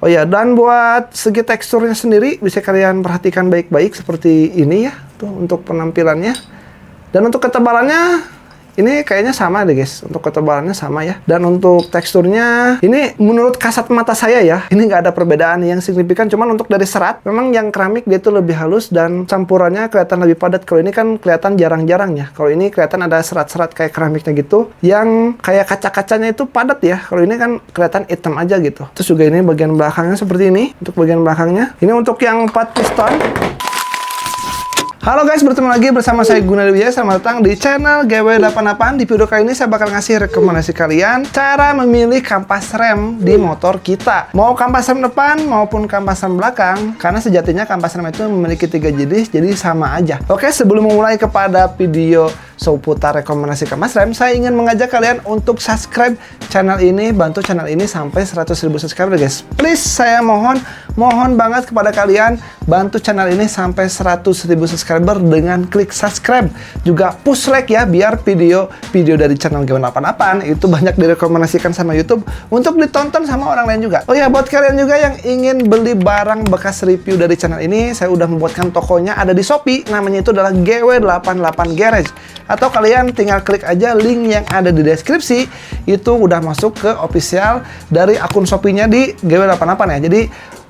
Oh ya, dan buat segi teksturnya sendiri bisa kalian perhatikan baik-baik seperti ini ya, tuh untuk penampilannya. Dan untuk ketebalannya ini kayaknya sama deh guys, untuk ketebalannya sama ya. Dan untuk teksturnya, ini menurut kasat mata saya ya, ini nggak ada perbedaan yang signifikan. Cuman untuk dari serat, memang yang keramik dia tuh lebih halus dan campurannya kelihatan lebih padat. Kalau ini kan kelihatan jarang-jarang ya. Kalau ini kelihatan ada serat-serat kayak keramiknya gitu, yang kayak kaca-kacanya itu padat ya. Kalau ini kan kelihatan hitam aja gitu. Terus juga ini bagian belakangnya seperti ini, untuk bagian belakangnya. Ini untuk yang 4 piston. Halo guys, bertemu lagi bersama saya Gunadi Wijaya. Selamat datang di channel GW88. Di video kali ini saya bakal ngasih rekomendasi kalian cara memilih kampas rem di motor kita. Mau kampas rem depan maupun kampas rem belakang, karena sejatinya kampas rem itu memiliki 3 jenis, jadi sama aja. Oke, sebelum memulai kepada video seputar rekomendasi kampas rem, saya ingin mengajak kalian untuk subscribe channel ini, bantu channel ini sampai 100.000 subscriber guys. Please, saya mohon banget kepada kalian, bantu channel ini sampai 100.000 subscriber dengan klik subscribe. Juga push like ya, biar video dari channel GW88 itu banyak direkomendasikan sama YouTube untuk ditonton sama orang lain juga. Oh ya, buat kalian juga yang ingin beli barang bekas review dari channel ini, saya udah membuatkan tokonya, ada di Shopee, namanya itu adalah GW88 Garage. Atau kalian tinggal klik aja link yang ada di deskripsi, itu udah masuk ke official dari akun Shopee-nya di GW88 ya. Jadi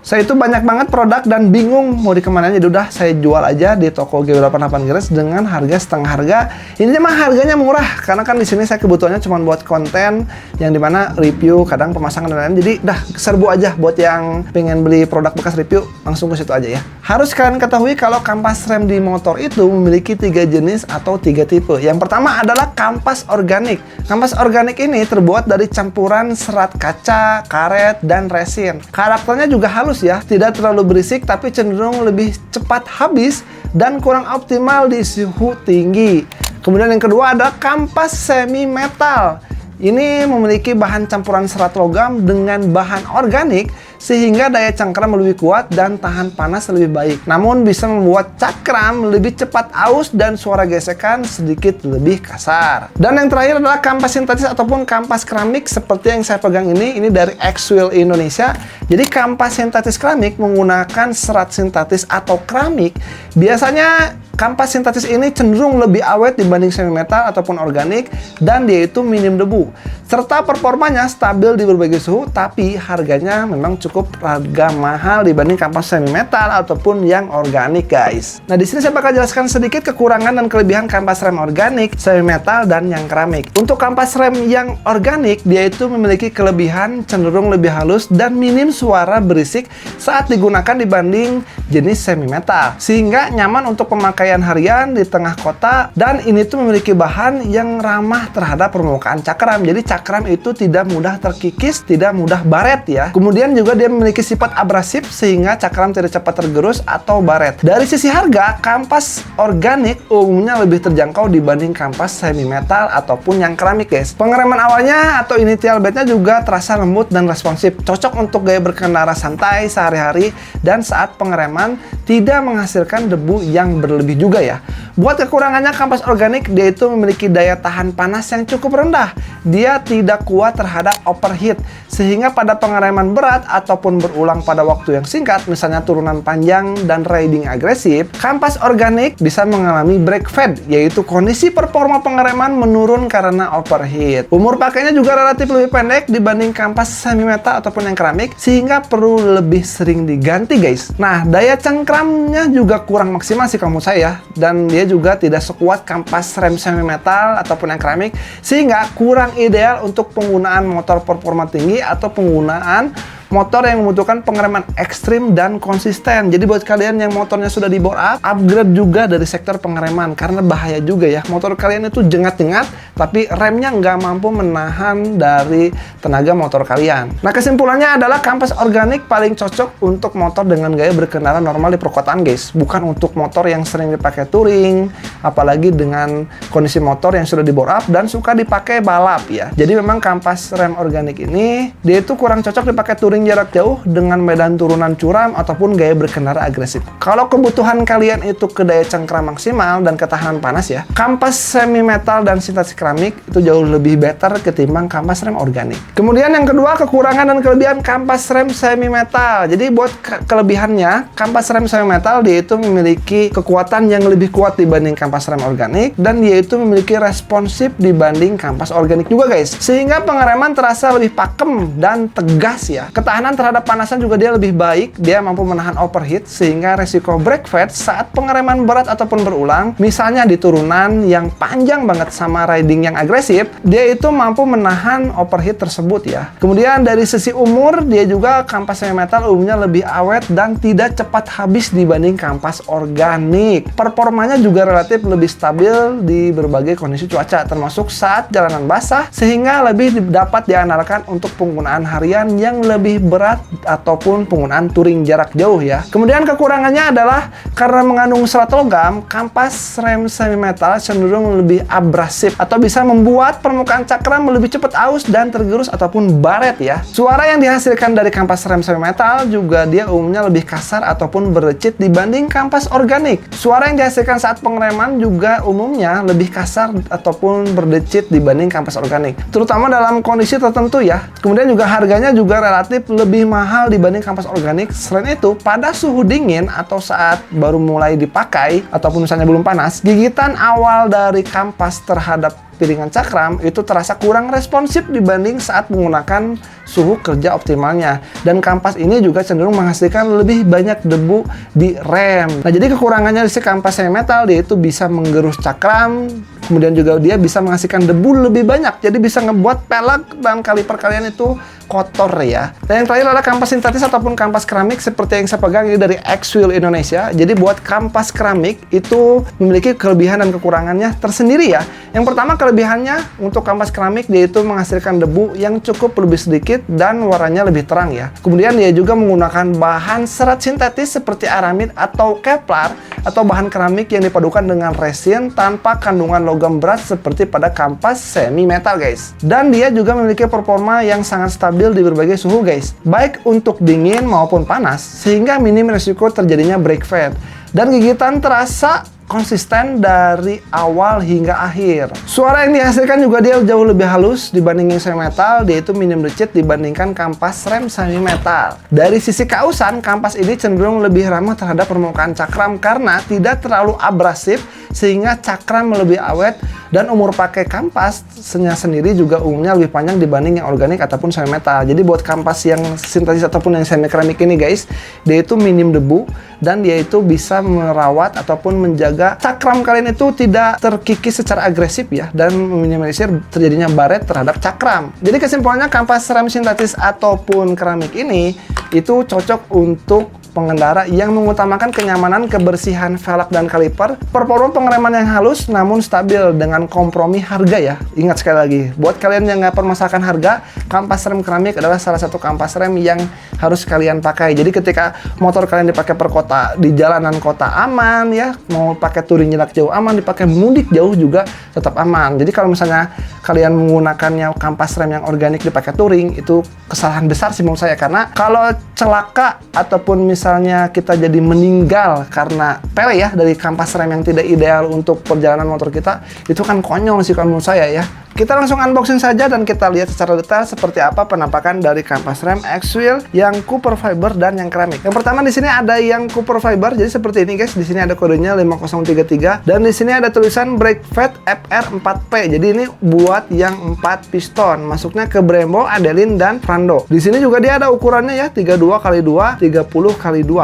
saya itu banyak banget produk dan bingung mau dikemanain, jadi udah saya jual aja di toko GW88 Garage dengan harga setengah harga. Ini mah harganya murah karena kan di sini saya kebutuhannya cuma buat konten yang dimana review, kadang pemasangan dan lain-lain. Jadi dah serbu aja buat yang pengen beli produk bekas review, langsung ke situ aja ya. Harus kalian ketahui kalau kampas rem di motor itu memiliki 3 jenis atau 3 tipe. Yang pertama adalah kampas organik. Kampas organik ini terbuat dari campuran serat kaca, karet, dan resin. Karakternya juga halus ya, tidak terlalu berisik tapi cenderung lebih cepat habis dan kurang optimal di suhu tinggi. Kemudian yang kedua ada kampas semi metal. Ini memiliki bahan campuran serat logam dengan bahan organik sehingga daya cengkram lebih kuat dan tahan panas lebih baik. Namun bisa membuat cakram lebih cepat aus dan suara gesekan sedikit lebih kasar. Dan yang terakhir adalah kampas sintetis ataupun kampas keramik seperti yang saya pegang ini dari X-Wheel Indonesia. Jadi kampas sintetis keramik menggunakan serat sintetis atau keramik. Biasanya kampas sintetis ini cenderung lebih awet dibanding semi metal ataupun organik, dan dia itu minim debu. Serta performanya stabil di berbagai suhu, tapi harganya memang cukup harga mahal dibanding kampas semi metal ataupun yang organik guys. Nah, di sini saya bakal jelaskan sedikit kekurangan dan kelebihan kampas rem organik, semi metal, dan yang keramik. Untuk kampas rem yang organik, dia itu memiliki kelebihan cenderung lebih halus dan minim suara berisik saat digunakan dibanding jenis semi metal, sehingga nyaman untuk pemakaian harian di tengah kota. Dan ini tuh memiliki bahan yang ramah terhadap permukaan cakram, jadi cakram itu tidak mudah terkikis, tidak mudah baret ya. Kemudian juga dia memiliki sifat abrasif sehingga cakram tidak cepat tergerus atau baret. Dari sisi harga, kampas organik umumnya lebih terjangkau dibanding kampas semi metal ataupun yang keramik guys. Pengereman awalnya atau initial bednya juga terasa lembut dan responsif, cocok untuk gaya berkendara santai sehari-hari dan saat pengereman tidak menghasilkan debu yang berlebih juga ya. Buat kekurangannya, kampas organik dia itu memiliki daya tahan panas yang cukup rendah. Dia tidak kuat terhadap overheat, sehingga pada pengereman berat ataupun berulang pada waktu yang singkat, misalnya turunan panjang dan riding agresif, kampas organik bisa mengalami brake fade, yaitu kondisi performa pengereman menurun karena overheat. Umur pakainya juga relatif lebih pendek dibanding kampas semi metal ataupun yang keramik, sehingga perlu lebih sering diganti guys. Nah, daya cengkramnya juga kurang maksimal sih kalau menurut saya, dan dia juga tidak sekuat kampas rem semi metal ataupun yang keramik, sehingga kurang ideal untuk penggunaan motor performa tinggi atau penggunaan motor yang membutuhkan pengereman ekstrim dan konsisten. Jadi buat kalian yang motornya sudah di bore up, upgrade juga dari sektor pengereman, karena bahaya juga ya. Motor kalian itu jengat-jengat, tapi remnya nggak mampu menahan dari tenaga motor kalian. Nah, kesimpulannya adalah kampas organik paling cocok untuk motor dengan gaya berkendara normal di perkotaan guys. Bukan untuk motor yang sering dipakai touring, apalagi dengan kondisi motor yang sudah di bore up dan suka dipakai balap ya. Jadi memang kampas rem organik ini, dia itu kurang cocok dipakai touring touring jarak jauh dengan medan turunan curam ataupun gaya berkendara agresif. Kalau kebutuhan kalian itu ke daya cengkram maksimal dan ketahanan panas ya, kampas semi metal dan sintetis keramik itu jauh lebih better ketimbang kampas rem organik. Kemudian yang kedua, kekurangan dan kelebihan kampas rem semi metal. Jadi buat kelebihannya, kampas rem semi metal dia itu memiliki kekuatan yang lebih kuat dibanding kampas rem organik, dan dia itu memiliki responsif dibanding kampas organik juga guys, sehingga pengereman terasa lebih pakem dan tegas ya. Ketahanan terhadap panasan juga dia lebih baik, dia mampu menahan overheat sehingga resiko brake fade saat pengereman berat ataupun berulang, misalnya di turunan yang panjang banget sama riding yang agresif, dia itu mampu menahan overheat tersebut ya. Kemudian dari sisi umur, dia juga kampas semi metal umumnya lebih awet dan tidak cepat habis dibanding kampas organik. Performanya juga relatif lebih stabil di berbagai kondisi cuaca, termasuk saat jalanan basah, sehingga lebih dapat diandalkan untuk penggunaan harian yang lebih berat ataupun penggunaan touring jarak jauh ya. Kemudian kekurangannya adalah karena mengandung serat logam, kampas rem semi metal cenderung lebih abrasif atau bisa membuat permukaan cakram lebih cepat aus dan tergerus ataupun baret ya. Suara yang dihasilkan dari kampas rem semi metal juga dia umumnya lebih kasar ataupun berdecit dibanding kampas organik. Suara yang dihasilkan saat pengereman juga umumnya lebih kasar ataupun berdecit dibanding kampas organik, terutama dalam kondisi tertentu ya. Kemudian juga harganya juga relatif lebih mahal dibanding kampas organik. Selain itu, pada suhu dingin atau saat baru mulai dipakai ataupun misalnya belum panas, gigitan awal dari kampas terhadap piringan cakram itu terasa kurang responsif dibanding saat menggunakan suhu kerja optimalnya, dan kampas ini juga cenderung menghasilkan lebih banyak debu di rem. Nah, jadi kekurangannya di si kampas semi metal, dia itu bisa menggerus cakram, kemudian juga dia bisa menghasilkan debu lebih banyak, jadi bisa ngebuat pelek dan kaliper kalian itu kotor ya. Dan yang terakhir adalah kampas sintetis ataupun kampas keramik seperti yang saya pegang ini dari X-Wheel Indonesia. Jadi buat kampas keramik itu memiliki kelebihan dan kekurangannya tersendiri ya. Yang pertama, kelebihannya untuk kampas keramik dia itu menghasilkan debu yang cukup lebih sedikit dan warnanya lebih terang ya. Kemudian dia juga menggunakan bahan serat sintetis seperti aramid atau Kevlar atau bahan keramik yang dipadukan dengan resin tanpa kandungan logam berat seperti pada kampas semi metal guys. Dan dia juga memiliki performa yang sangat stabil di berbagai suhu guys, baik untuk dingin maupun panas, sehingga minim risiko terjadinya brake fade. Dan gigitan terasa konsisten dari awal hingga akhir. Suara yang dihasilkan juga dia jauh lebih halus dibanding yang semi metal, dia itu minim decit dibandingkan kampas rem semi metal. Dari sisi kausan, kampas ini cenderung lebih ramah terhadap permukaan cakram karena tidak terlalu abrasif sehingga cakram lebih awet, dan umur pakai kampasnya sendiri juga umumnya lebih panjang dibanding yang organik ataupun semi metal. Jadi buat kampas yang sintetis ataupun yang semi keramik ini guys, dia itu minim debu dan dia itu bisa merawat ataupun menjaga cakram kalian itu tidak terkikis secara agresif ya, dan meminimalisir terjadinya baret terhadap cakram. Jadi kesimpulannya, kampas rem sintetis ataupun keramik ini itu cocok untuk pengendara yang mengutamakan kenyamanan, kebersihan velg dan kaliper, performa pengereman yang halus namun stabil dengan kompromi harga ya. Ingat sekali lagi, buat kalian yang nggak permasalahkan harga, kampas rem keramik adalah salah satu kampas rem yang harus kalian pakai. Jadi ketika motor kalian dipakai per kota, di jalanan kota aman ya, mau pakai touring jarak jauh aman, dipakai mudik jauh juga tetap aman. Jadi kalau misalnya kalian menggunakannya kampas rem yang organik dipakai touring, itu kesalahan besar sih menurut saya, karena kalau celaka ataupun misalnya kita jadi meninggal karena pele ya dari kampas rem yang tidak ideal untuk perjalanan motor kita, itu kan konyol sih kalau menurut saya ya. Kita langsung unboxing saja dan kita lihat secara detail seperti apa penampakan dari kampas rem X-Wheel yang Cooper Fiber dan yang keramik. Yang pertama di sini ada yang Cooper Fiber, jadi seperti ini guys. Di sini ada kodenya 5033 dan di sini ada tulisan Brake Fed FR4P. Jadi ini buat yang 4 piston, masuknya ke Brembo, Adeline dan Frando. Di sini juga dia ada ukurannya ya, 32x2, 30x2.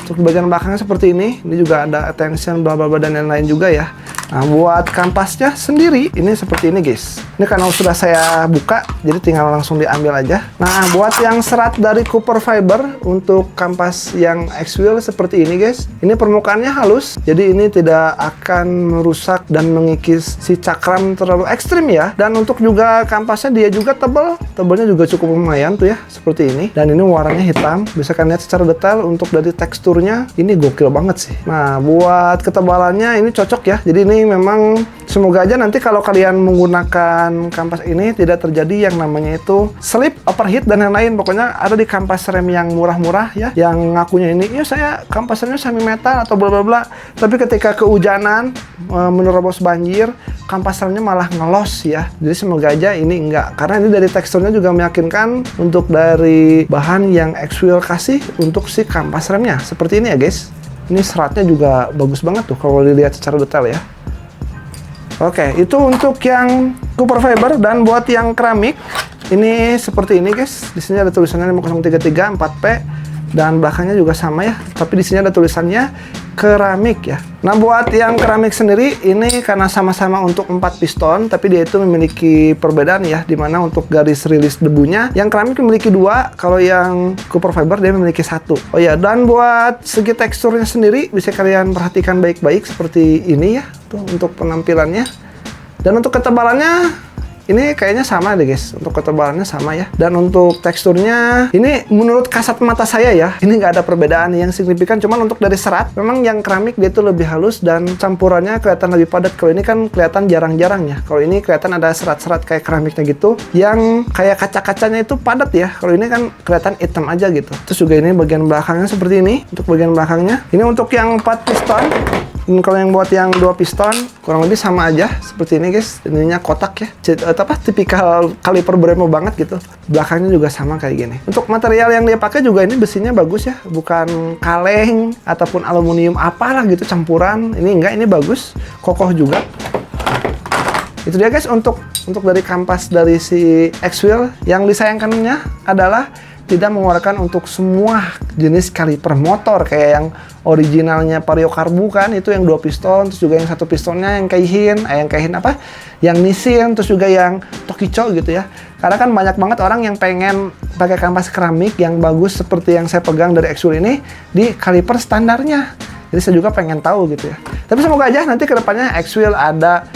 Untuk di bagian belakangnya seperti ini juga ada attention bla bla bla dan lain-lain juga ya. Nah, buat kampasnya sendiri ini seperti ini guys. Ini karena sudah saya buka, jadi tinggal langsung diambil aja. Nah, buat yang serat dari Cooper Fiber untuk kampas yang X-Wheel seperti ini guys. Ini permukaannya halus, jadi ini tidak akan merusak dan mengikis si cakram terlalu ekstrim ya. Dan untuk juga kampasnya dia juga tebal, tebalnya juga cukup lumayan tuh ya, seperti ini. Dan ini warnanya hitam, bisa kalian lihat secara detail. Untuk dari teksturnya ini gokil banget sih. Nah, buat ketebalannya ini cocok ya. Jadi ini ini memang semoga aja nanti kalau kalian menggunakan kampas ini tidak terjadi yang namanya itu slip, overheat dan lain-lain. Pokoknya ada di kampas rem yang murah-murah ya, yang ngakunya ini, ya saya kampas remnya semi metal atau bla bla bla. Tapi ketika kehujanan menerobos banjir, kampas remnya malah ngelos ya. Jadi semoga aja ini enggak, karena ini dari teksturnya juga meyakinkan untuk dari bahan yang X-Wheel kasih untuk si kampas remnya. Seperti ini ya guys. Ini seratnya juga bagus banget tuh kalau dilihat secara detail ya. Oke, itu untuk yang Cooper Fiber. Dan buat yang keramik, ini seperti ini guys. Di sini ada tulisannya 5033 4P dan belakangnya juga sama ya. Tapi di sini ada tulisannya keramik ya. Nah, buat yang keramik sendiri ini karena sama-sama untuk 4 piston, tapi dia itu memiliki perbedaan ya, dimana untuk garis rilis debunya yang keramik memiliki 2, kalau yang Cooper Fiber dia memiliki 1. Oh ya, dan buat segi teksturnya sendiri bisa kalian perhatikan baik-baik seperti ini ya, tuh untuk penampilannya. Dan untuk ketebalannya ini kayaknya sama deh guys, untuk ketebalannya sama ya. Dan untuk teksturnya, ini menurut kasat mata saya ya, ini nggak ada perbedaan yang signifikan. Cuman untuk dari serat, memang yang keramik dia tuh lebih halus dan campurannya kelihatan lebih padat. Kalau ini kan kelihatan jarang-jarang ya. Kalau ini kelihatan ada serat-serat kayak keramiknya gitu, yang kayak kaca-kacanya itu padat ya. Kalau ini kan kelihatan hitam aja gitu. Terus juga ini bagian belakangnya seperti ini, untuk bagian belakangnya. Ini untuk yang 4 piston. Dan kalau yang buat yang 2 piston kurang lebih sama aja seperti ini guys. Ininya kotak ya, tipikal kaliper Brembo banget gitu. Belakangnya juga sama kayak gini. Untuk material yang dia pakai juga ini besinya bagus ya, bukan kaleng ataupun aluminium apalah gitu campuran. Ini enggak, ini bagus, kokoh juga. Itu dia guys untuk dari kampas dari si X-Wheel. Yang disayangkannya adalah tidak mengeluarkan untuk semua jenis kaliper motor kayak yang originalnya Vario Karbu kan, itu yang 2 piston, terus juga yang 1 pistonnya yang Keihin apa? Yang Nissin, terus juga yang Tokicho gitu ya. Karena kan banyak banget orang yang pengen pakai kampas keramik yang bagus seperti yang saya pegang dari X-Wheel ini di kaliper standarnya. Jadi saya juga pengen tahu gitu ya. Tapi semoga aja nanti kedepannya X-Wheel ada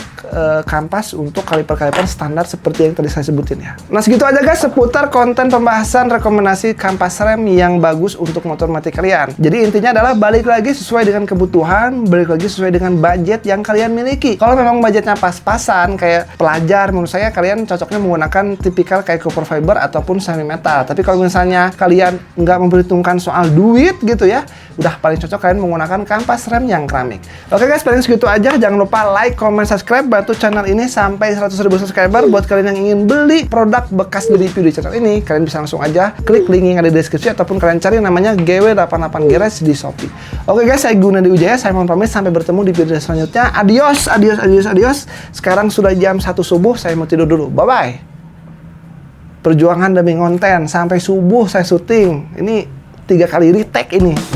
kampas untuk kaliper-kaliper standar seperti yang tadi saya sebutin ya. Nah, segitu aja guys seputar konten pembahasan rekomendasi kampas rem yang bagus untuk motor mati kalian. Jadi intinya adalah balik lagi sesuai dengan kebutuhan, balik lagi sesuai dengan budget yang kalian miliki. Kalau memang budgetnya pas-pasan kayak pelajar, menurut saya kalian cocoknya menggunakan tipikal kayak Cooper Fiber ataupun semi metal. Tapi kalau misalnya kalian nggak memperhitungkan soal duit gitu ya, udah paling cocok kalian menggunakan kampas rem yang keramik. Oke guys, paling segitu aja. Jangan lupa like, comment, subscribe, bantu channel ini sampai 100.000 subscriber. Buat kalian yang ingin beli produk bekas di review di channel ini, kalian bisa langsung aja klik link yang ada di deskripsi ataupun kalian cari namanya GW88 Garage di Shopee. Oke guys, saya Gunadi Wijaya, saya mohon pamit sampai bertemu di video selanjutnya. Adios, adios, adios, adios. Sekarang sudah jam 1 subuh, saya mau tidur dulu. Bye bye. Perjuangan demi konten sampai subuh saya syuting. Ini 3 kali retake ini.